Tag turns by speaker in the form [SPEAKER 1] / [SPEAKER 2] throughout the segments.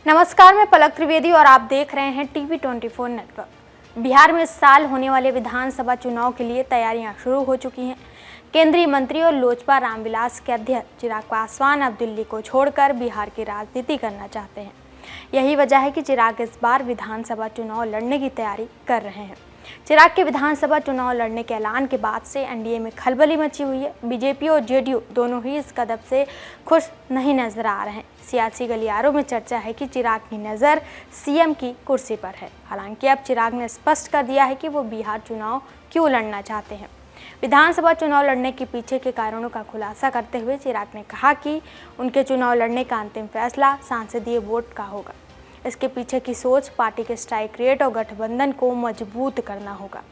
[SPEAKER 1] नमस्कार, मैं पलक त्रिवेदी और आप देख रहे हैं टीवी 24 नेटवर्क। बिहार में इस साल होने वाले विधानसभा चुनाव के लिए तैयारियां शुरू हो चुकी हैं। केंद्रीय मंत्री और लोजपा रामविलास के अध्यक्ष चिराग पासवान अब दिल्ली को छोड़कर बिहार की राजनीति करना चाहते हैं। यही वजह है कि चिराग इस बार विधानसभा चुनाव लड़ने की तैयारी कर रहे हैं। चिराग के विधानसभा चुनाव लड़ने के ऐलान के बाद से एनडीए में खलबली मची हुई है। बीजेपी और जेडीयू दोनों ही इस कदम से खुश नहीं नजर आ रहे हैं। सियासी गलियारों में चर्चा है कि चिराग की नज़र सीएम की कुर्सी पर है। हालांकि अब चिराग ने स्पष्ट कर दिया है कि वो बिहार चुनाव क्यों लड़ना चाहते हैं। विधानसभा चुनाव लड़ने के पीछे के कारणों का खुलासा करते हुए चिराग ने कहा कि उनके चुनाव लड़ने का अंतिम फैसला सांसदीय वोट का होगा। इसके पीछे की सोच पार्टी के स्ट्राइक रेट और गठबंधन को मजबूत करना होगा।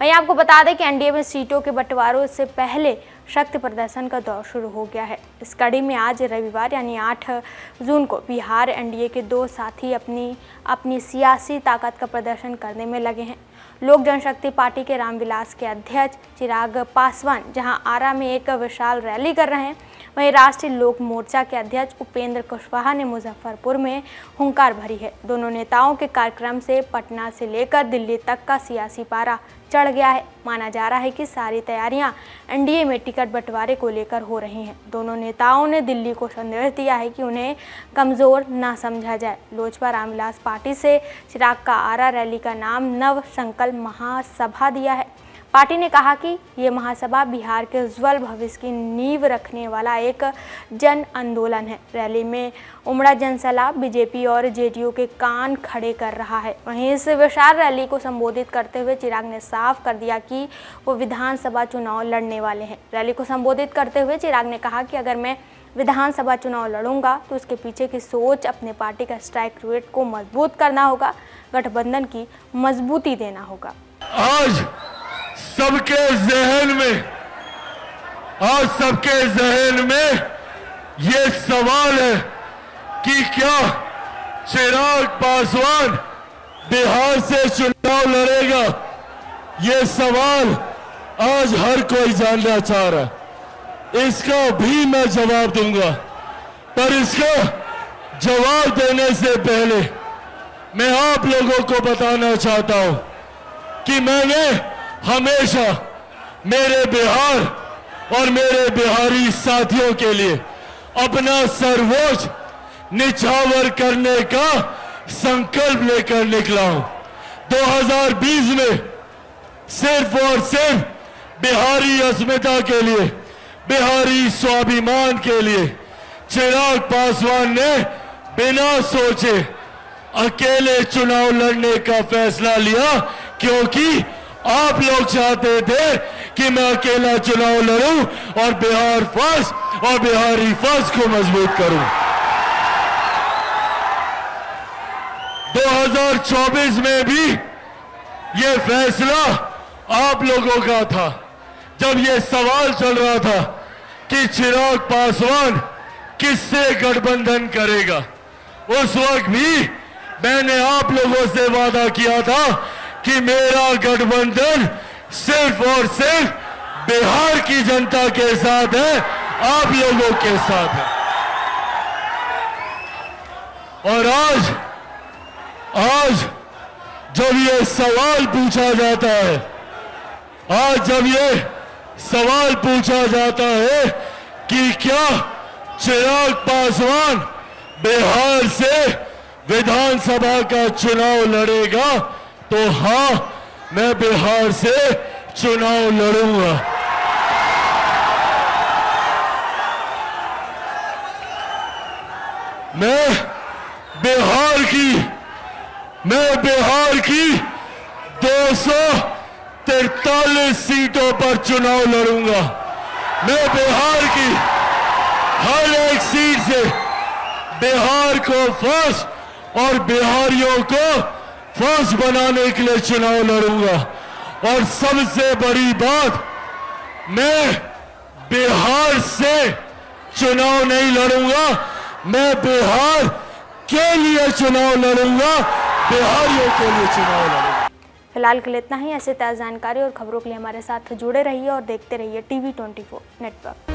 [SPEAKER 1] वहीं आपको बता दें कि एनडीए में सीटों के बंटवारों से पहले शक्ति प्रदर्शन का दौर शुरू हो गया है। इस कड़ी में आज रविवार यानी 8 जून को बिहार एनडीए के दो साथी अपनी सियासी ताकत का प्रदर्शन करने में लगे हैं। लोक जनशक्ति पार्टी के रामविलास के अध्यक्ष चिराग पासवान जहां आरा में एक विशाल रैली कर रहे हैं, वहीं राष्ट्रीय लोक मोर्चा के अध्यक्ष उपेंद्र कुशवाहा ने मुजफ्फरपुर में हुंकार भरी है। दोनों नेताओं के कार्यक्रम से पटना से लेकर दिल्ली तक का सियासी पारा चढ़ गया है। माना जा रहा है कि सारी तैयारियां एनडीए में टिकट बंटवारे को लेकर हो रही हैं। दोनों नेताओं ने दिल्ली को संदेश दिया है कि उन्हें कमज़ोर ना समझा जाए। लोजपा रामविलास पार्टी से चिराग का आरा रैली का नाम नव संकल्प महासभा दिया है। पार्टी ने कहा कि ये महासभा बिहार के उज्ज्वल भविष्य की नींव रखने वाला एक जन आंदोलन है। रैली में उमड़ा जनसैलाब बीजेपी और जेडीयू के कान खड़े कर रहा है। वहीं इस विशाल रैली को संबोधित करते हुए चिराग ने साफ कर दिया कि वो विधानसभा चुनाव लड़ने वाले हैं। रैली को संबोधित करते हुए चिराग ने कहा कि अगर मैं विधानसभा चुनाव लड़ूंगा तो उसके पीछे की सोच अपने पार्टी का स्ट्राइक रेट को मजबूत करना होगा, गठबंधन की मजबूती देना होगा।
[SPEAKER 2] सबके जहन में ये सवाल है कि क्या चिराग पासवान बिहार से चुनाव लड़ेगा। ये सवाल आज हर कोई जानना चाह रहा है। इसका भी मैं जवाब दूंगा, पर इसका जवाब देने से पहले मैं आप लोगों को बताना चाहता हूं कि मैंने हमेशा मेरे बिहार और मेरे बिहारी साथियों के लिए अपना सर्वोच्च निछावर करने का संकल्प लेकर निकला हूं। 2020 में सिर्फ और सिर्फ बिहारी अस्मिता के लिए, बिहारी स्वाभिमान के लिए चिराग पासवान ने बिना सोचे अकेले चुनाव लड़ने का फैसला लिया, क्योंकि आप लोग चाहते थे कि मैं अकेला चुनाव लड़ूं और बिहार फर्स्ट और बिहारी फर्स्ट को मजबूत करूं। 2024 में भी ये फैसला आप लोगों का था। जब ये सवाल चल रहा था कि चिराग पासवान किससे गठबंधन करेगा, उस वक्त भी मैंने आप लोगों से वादा किया था कि मेरा गठबंधन सिर्फ और सिर्फ बिहार की जनता के साथ है, आप लोगों के साथ है। और आज जब ये सवाल पूछा जाता है कि क्या चिराग पासवान बिहार से विधानसभा का चुनाव लड़ेगा, तो हां, मैं बिहार से चुनाव लड़ूंगा। मैं बिहार की 243 सीटों पर चुनाव लड़ूंगा। मैं बिहार की हर एक सीट से बिहार को फर्स्ट और बिहारियों को फर्स्ट बनाने के लिए चुनाव लड़ूंगा। और सबसे बड़ी बात, मैं बिहार से चुनाव नहीं लड़ूंगा, मैं बिहार के लिए चुनाव लड़ूंगा, बिहारियों के लिए चुनाव लड़ूंगा।
[SPEAKER 1] फिलहाल के लिए इतना ही। ऐसे ताज़ा जानकारी और खबरों के लिए हमारे साथ जुड़े रहिए और देखते रहिए टीवी 24 नेटवर्क।